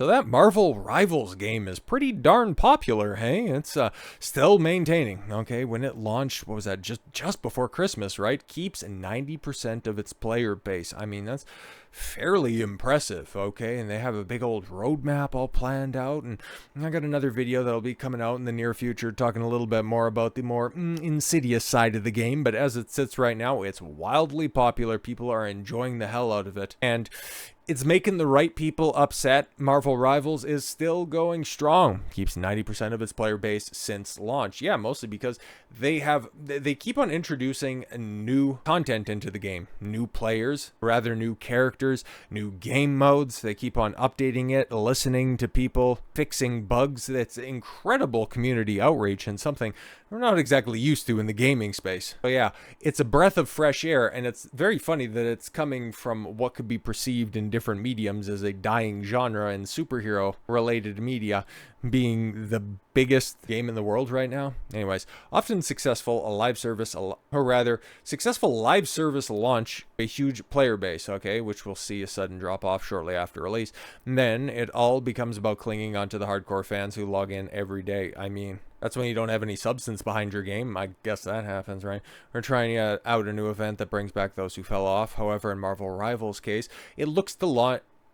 So that Marvel Rivals game is pretty darn popular, hey? It's still maintaining. Okay, when it launched, what was that? Just before Christmas, right? Keeps 90% of its player base. I mean, that's fairly impressive, okay? And they have a big old roadmap all planned out, and I got another video that'll be coming out in the near future talking a little bit more about the more insidious side of the game, but as it sits right now, it's wildly popular. People are enjoying the hell out of it, and it's making the right people upset. Marvel Rivals is still going strong. Keeps 90% of its player base since launch. Yeah, mostly because they keep on introducing new content into the game. New players, rather new characters, new game modes. They keep on updating it, listening to people, fixing bugs. That's incredible community outreach and something we're not exactly used to in the gaming space. But yeah, it's a breath of fresh air, and it's very funny that it's coming from what could be perceived in different mediums as a dying genre in superhero related media, being the biggest game in the world right now. Anyways, often successful successful live service launch a huge player base, okay, which we'll see a sudden drop off shortly after release. And then it all becomes about clinging onto the hardcore fans who log in every day. I mean, that's when you don't have any substance behind your game. I guess that happens, right? We're trying out a new event that brings back those who fell off. However, in Marvel Rivals case, it looks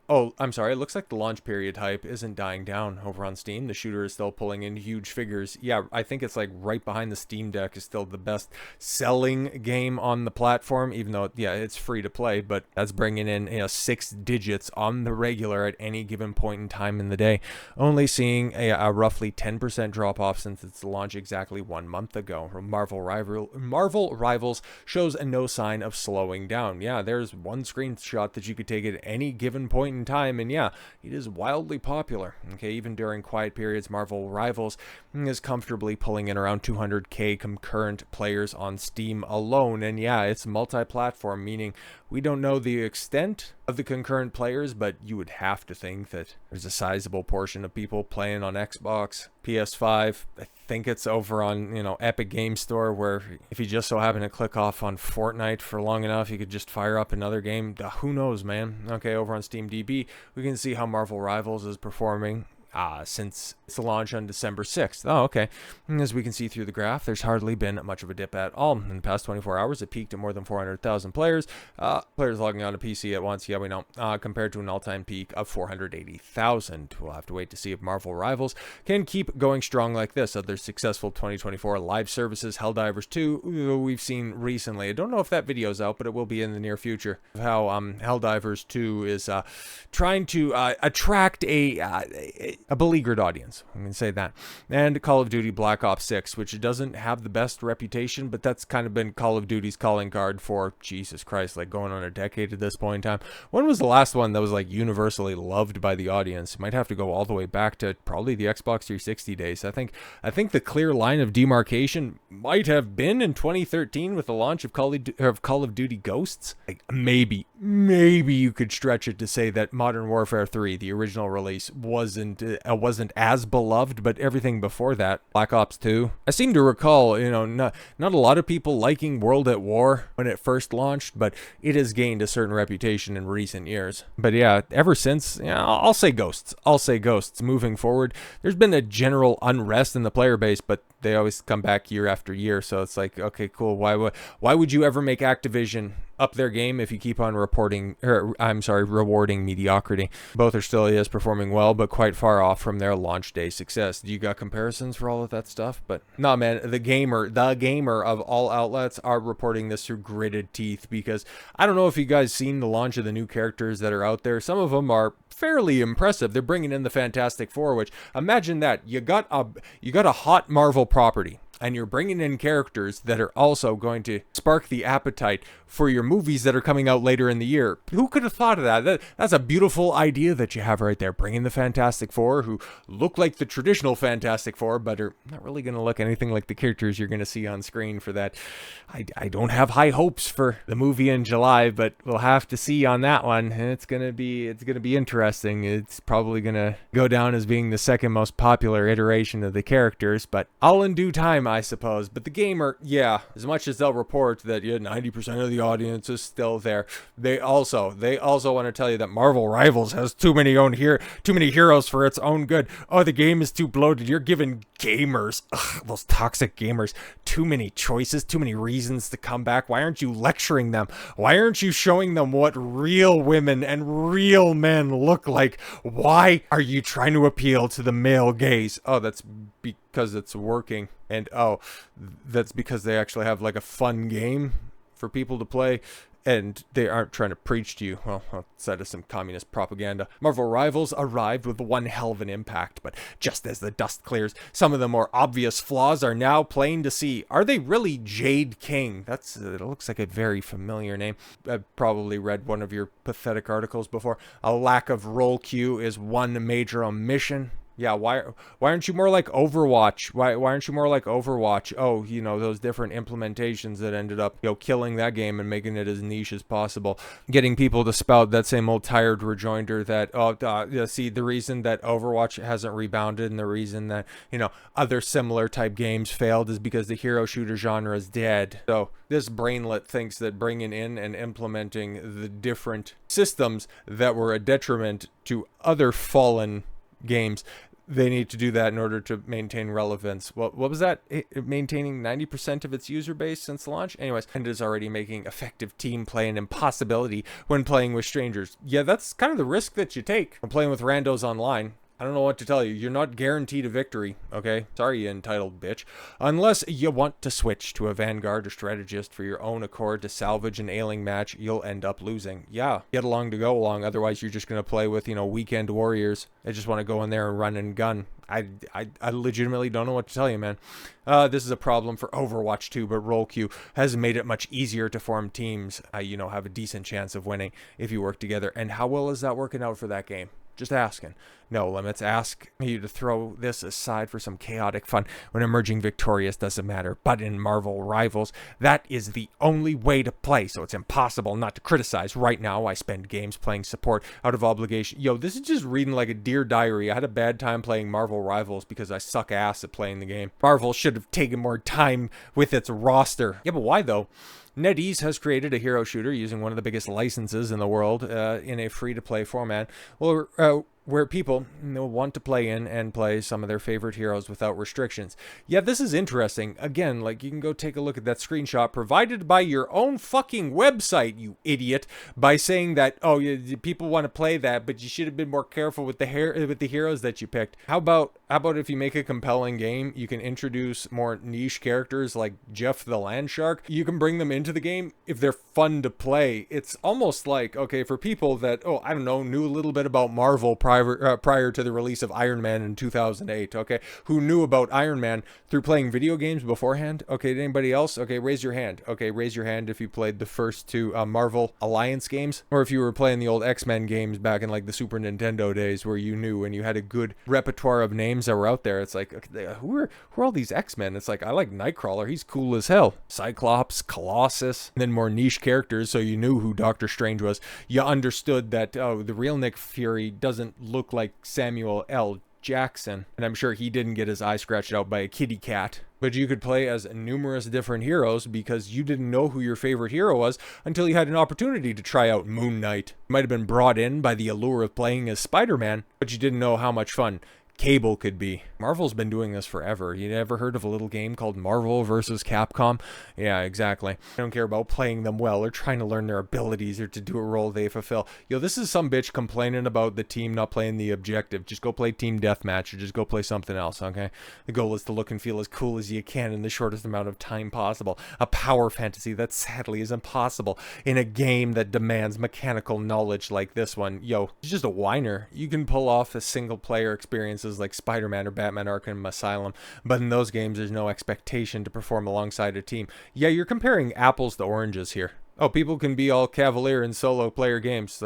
it looks like the launch period hype isn't dying down over on Steam. The shooter is still pulling in huge figures. Yeah, I think it's like right behind the Steam Deck is still the best selling game on the platform, even though, yeah, it's free to play, but that's bringing in 6 digits on the regular at any given point in time in the day. Only seeing a roughly 10% drop off since its launch exactly 1 month ago. Marvel Rivals shows no sign of slowing down. Yeah, there's one screenshot that you could take at any given point in time, and yeah, it is wildly popular. Okay, even during quiet periods, Marvel Rivals is comfortably pulling in around 200k concurrent players on Steam alone, and yeah, it's multi-platform, meaning we don't know the extent of the concurrent players, but you would have to think that there's a sizable portion of people playing on Xbox, PS5. I think it's over on, Epic Game Store, where if you just so happen to click off on Fortnite for long enough, you could just fire up another game. Who knows, man? Okay, over on SteamDB, we can see how Marvel Rivals is performing since its launch on December 6th. Oh, okay. And as we can see through the graph, there's hardly been much of a dip at all. In the past 24 hours, it peaked at more than 400,000 players. Players logging on to PC at once, yeah, we know, compared to an all-time peak of 480,000. We'll have to wait to see if Marvel Rivals can keep going strong like this. Other successful 2024 live services, Helldivers 2, we've seen recently. I don't know if that video's out, but it will be in the near future. How Helldivers 2 is trying to attract a beleaguered audience. I'm going to say that. And Call of Duty Black Ops 6, which doesn't have the best reputation, but that's kind of been Call of Duty's calling card for, Jesus Christ, like going on a decade at this point in time. When was the last one that was like universally loved by the audience? Might have to go all the way back to probably the Xbox 360 days. I think the clear line of demarcation might have been in 2013 with the launch of Call of Duty Ghosts. Like maybe you could stretch it to say that Modern Warfare 3, the original release, wasn't as beloved, but everything before that, Black Ops 2, I seem to recall, not a lot of people liking World at War when it first launched, but it has gained a certain reputation in recent years. But yeah, ever since, I'll say Ghosts. Moving forward, there's been a general unrest in the player base, but they always come back year after year, so it's like, okay, cool. Why would you ever make Activision up their game if you keep on rewarding mediocrity? Both are still performing well, but quite far off from their launch day success. Do you got comparisons for all of that stuff? But nah, man, the gamer of all outlets are reporting this through gritted teeth, because I don't know if you guys seen the launch of the new characters that are out there. Some of them are fairly impressive. They're bringing in the Fantastic Four, which, imagine that you got a hot Marvel property, and you're bringing in characters that are also going to spark the appetite for your movies that are coming out later in the year. Who could have thought of that? That's a beautiful idea that you have right there. Bring in the Fantastic Four, who look like the traditional Fantastic Four, but are not really going to look anything like the characters you're going to see on screen for that. I don't have high hopes for the movie in July, but we'll have to see on that one. It's gonna be interesting. It's probably gonna go down as being the second most popular iteration of the characters, but all in due time. them, I suppose. But the gamer, yeah, as much as they'll report that 90% of the audience is still there, they also want to tell you that Marvel Rivals has too many heroes for its own good. Oh, the game is too bloated. You're giving gamers, those toxic gamers, too many choices, too many reasons to come back. Why aren't you lecturing them? Why aren't you showing them what real women and real men look like? Why are you trying to appeal to the male gaze? Oh, that's because it's working. And oh, that's because they actually have like a fun game for people to play, and they aren't trying to preach to you. Well, outside of some communist propaganda. Marvel Rivals arrived with one hell of an impact, but just as the dust clears, some of the more obvious flaws are now plain to see. Are they really Jade King? It looks like a very familiar name. I've probably read one of your pathetic articles before. A lack of role queue is one major omission. Yeah, why aren't you more like Overwatch? Why aren't you more like Overwatch? Oh, those different implementations that ended up, killing that game and making it as niche as possible. Getting people to spout that same old tired rejoinder that, see, the reason that Overwatch hasn't rebounded and the reason that, other similar type games failed is because the hero shooter genre is dead. So this brainlet thinks that bringing in and implementing the different systems that were a detriment to other fallen games, they need to do that in order to maintain relevance. What was that? Maintaining 90% of its user base since launch? Anyways, and is already making effective team play an impossibility when playing with strangers. Yeah, that's kind of the risk that you take when playing with randos online. I don't know what to tell you. You're not guaranteed a victory, okay? Sorry, you entitled bitch. Unless you want to switch to a vanguard or strategist for your own accord to salvage an ailing match, you'll end up losing. Yeah, get along to go along. Otherwise, you're just going to play with, weekend warriors. They just want to go in there and run and gun. I legitimately don't know what to tell you, man. This is a problem for Overwatch 2, but role queue has made it much easier to form teams. Have a decent chance of winning if you work together. And how well is that working out for that game? Just asking. No limits. Ask you to throw this aside for some chaotic fun when emerging victorious doesn't matter. But in Marvel Rivals, that is the only way to play, so it's impossible not to criticize. Right now, I spend games playing support out of obligation. This is just reading like a Dear Diary. I had a bad time playing Marvel Rivals because I suck ass at playing the game. Marvel should have taken more time with its roster. Yeah, but why though? NetEase has created a hero shooter using one of the biggest licenses in the world in a free-to-play format. Where people want to play in and play some of their favorite heroes without restrictions. Yeah, this is interesting. Again, you can go take a look at that screenshot provided by your own fucking website, you idiot, by saying that, people want to play that, but you should have been more careful with the heroes that you picked. How about if you make a compelling game, you can introduce more niche characters like Jeff the Land Shark. You can bring them into the game if they're fun to play. It's almost like, for people that, knew a little bit about Marvel prior to the release of Iron Man in 2008, who knew about Iron Man through playing video games beforehand. Anybody else? Raise your hand. Raise your hand if you played the first two Marvel Alliance games, or if you were playing the old X-Men games back in the Super Nintendo days where you knew and you had a good repertoire of names that were out there. It's like, who are all these X-Men? It's like, I like Nightcrawler. He's cool as hell. Cyclops, Colossus, and then more niche characters, so you knew who Doctor Strange was. You understood that, the real Nick Fury doesn't look like Samuel L. Jackson, and I'm sure he didn't get his eye scratched out by a kitty cat. But you could play as numerous different heroes because you didn't know who your favorite hero was until you had an opportunity to try out Moon Knight. You might have been brought in by the allure of playing as Spider-Man, but you didn't know how much fun Cable could be. Marvel's been doing this forever. You ever heard of a little game called Marvel vs. Capcom? Yeah, exactly. I don't care about playing them well or trying to learn their abilities or to do a role they fulfill. This is some bitch complaining about the team not playing the objective. Just go play Team Deathmatch or just go play something else, okay? The goal is to look and feel as cool as you can in the shortest amount of time possible. A power fantasy that sadly is impossible in a game that demands mechanical knowledge like this one. It's just a whiner. You can pull off a single player experiences like Spider-Man or Batman Arkham Asylum, but in those games there's no expectation to perform alongside a team. Yeah, you're comparing apples to oranges here. People can be all cavalier in solo player games.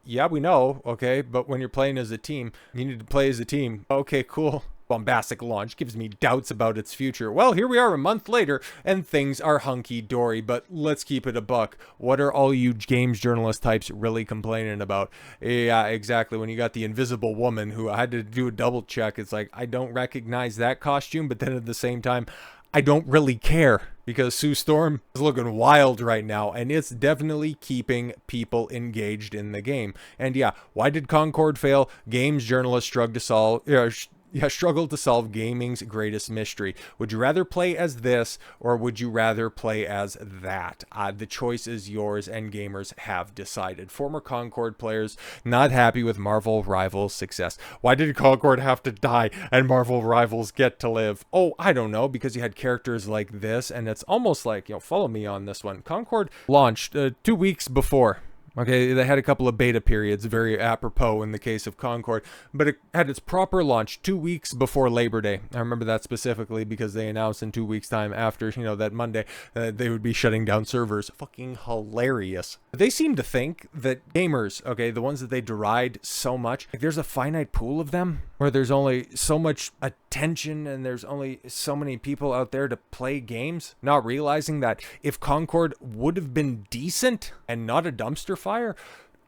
Yeah, we know, but when you're playing as a team, you need to play as a team. Cool. Bombastic launch gives me doubts about its future. Well, here we are a month later, and things are hunky-dory, but let's keep it a buck. What are all you games journalist types really complaining about? Yeah, exactly. When you got the Invisible Woman, who I had to do a double check, it's like, I don't recognize that costume, but then at the same time, I don't really care, because Sue Storm is looking wild right now, and it's definitely keeping people engaged in the game. And yeah, why did Concord fail? Games journalists struggle to solve gaming's greatest mystery. Would you rather play as this, or would you rather play as that? The choice is yours, and gamers have decided. Former Concord players not happy with Marvel Rivals' success. Why did Concord have to die and Marvel Rivals get to live? Oh, I don't know, because you had characters like this, and it's almost like, follow me on this one. Concord launched 2 weeks before. Okay, they had a couple of beta periods, very apropos in the case of Concord, but it had its proper launch 2 weeks before Labor Day. I remember that specifically because they announced in 2 weeks' time after, that Monday, they would be shutting down servers. Fucking hilarious. They seem to think that gamers, okay, the ones that they deride so much, like there's a finite pool of them where there's only so much attention and there's only so many people out there to play games, not realizing that if Concord would have been decent and not a dumpster fire,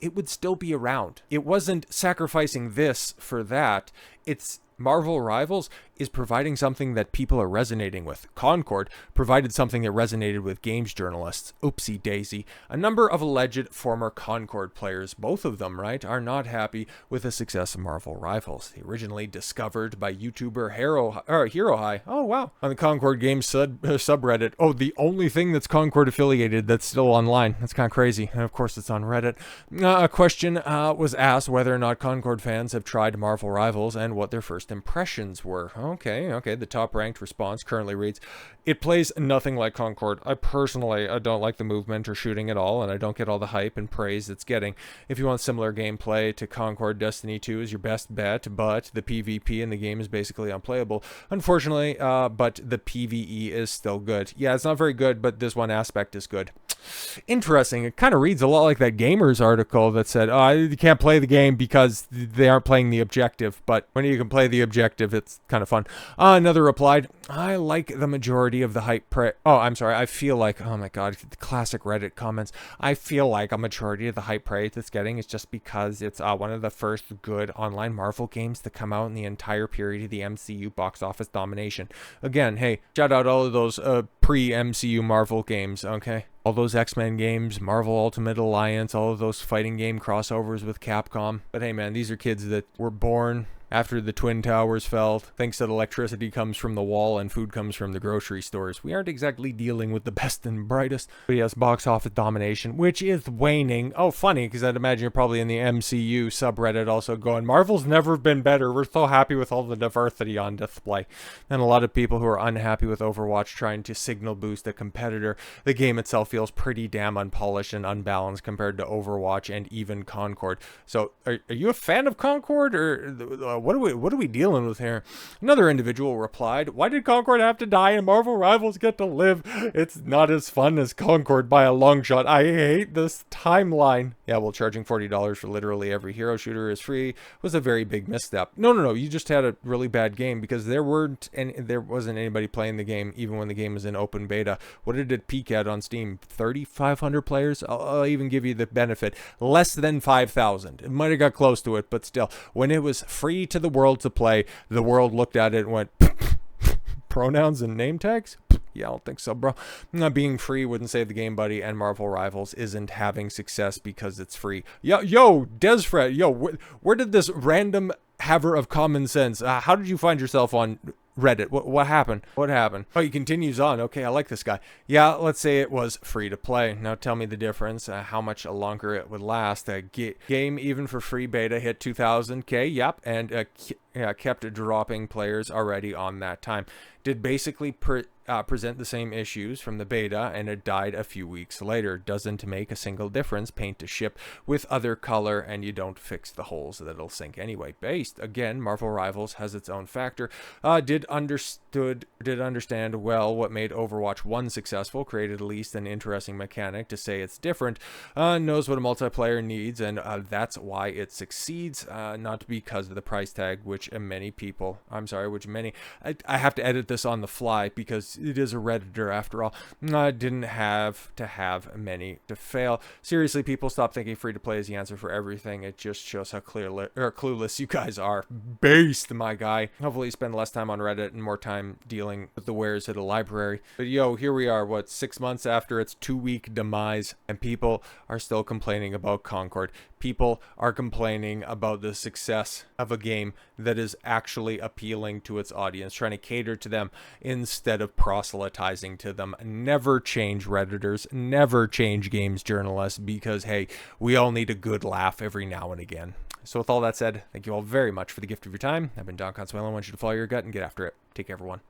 it would still be around. It wasn't sacrificing this for that. It's Marvel Rivals is providing something that people are resonating with. Concord provided something that resonated with games journalists. Oopsie daisy. A number of alleged former Concord players, both of them, right, are not happy with the success of Marvel Rivals. Originally discovered by YouTuber Hero High. Oh, wow. On the Concord Games subreddit. Oh, the only thing that's Concord affiliated that's still online. That's kind of crazy. And of course, it's on Reddit. A question was asked whether or not Concord fans have tried Marvel Rivals and what their first impressions were. Okay. The top-ranked response currently reads, "It plays nothing like Concord. I don't like the movement or shooting at all, and I don't get all the hype and praise it's getting. If you want similar gameplay to Concord, Destiny 2 is your best bet, but the PvP in the game is basically unplayable. Unfortunately, but the PvE is still good. Yeah, it's not very good, but this one aspect is good." Interesting. It kind of reads a lot like that Gamers article that said, "Oh, you can't play the game because they aren't playing the objective." But when you can play the objective, it's kind of fun. Another replied, "I like the majority of the hype I feel like," oh my god, the classic Reddit comments. "I feel like a majority of the hype praise it's getting is just because it's one of the first good online Marvel games to come out in the entire period of the MCU box office domination." Again, hey, shout out all of those pre-MCU Marvel games, okay? All those X-Men games, Marvel Ultimate Alliance, all of those fighting game crossovers with Capcom. But hey man, these are kids that were born after the Twin Towers fell, thinks that electricity comes from the wall and food comes from the grocery stores. We aren't exactly dealing with the best and brightest. But yes, box office domination, which is waning. Oh, funny, because I'd imagine you're probably in the MCU subreddit also going, "Marvel's never been better. We're so happy with all the diversity on display." And a lot of people who are unhappy with Overwatch trying to signal boost a competitor. The game itself feels pretty damn unpolished and unbalanced compared to Overwatch and even Concord. So, are you a fan of Concord, or what are we dealing with here? Another individual replied, "Why did Concord have to die and Marvel Rivals get to live? It's not as fun as Concord by a long shot. I hate this timeline." Yeah, well, charging $40 for literally every hero shooter is free was a very big misstep. No. You just had a really bad game because there wasn't anybody playing the game even when the game was in open beta. What did it peak at on Steam? 3,500 players? I'll even give you the benefit. Less than 5,000. It might have got close to it, but still, when it was free to the world to play, the world looked at it and went, "Pronouns and name tags? Yeah, I don't think so, bro." Not being free wouldn't save the game, buddy, and Marvel Rivals isn't having success because it's free. Yo, Desfred, where did this random haver of common sense, how did you find yourself on Reddit? What happened? Oh, he continues on. Okay, I like this guy. Yeah, let's say it was free to play. Now tell me the difference, how much longer it would last. Game, even for free beta, hit 2,000K, yep, and kept dropping players already on that time. Did basically present the same issues from the beta, and it died a few weeks later. Doesn't make a single difference. Paint to ship with other color, and you don't fix the holes that'll sink anyway. Based again, Marvel Rivals has its own factor. Did understand well what made Overwatch 1 successful. Created at least an interesting mechanic to say it's different. Knows what a multiplayer needs, and that's why it succeeds. Not because of the price tag, which which many people, I have to edit this on the fly because it is a Redditor after all. I didn't have to have many to fail. Seriously, people, stop thinking free to play is the answer for everything. It just shows how clueless you guys are. Based, my guy. Hopefully you spend less time on Reddit and more time dealing with the wares at a library. But yo, here we are, what, 6 months after its 2-week demise, and people are still complaining about Concord. People are complaining about the success of a game that is actually appealing to its audience, trying to cater to them instead of proselytizing to them. Never change Redditors, never change games journalists, because hey, we all need a good laugh every now and again. So with all that said, thank you all very much for the gift of your time. I've been Don Consuelo. I want you to follow your gut and get after it. Take care, everyone.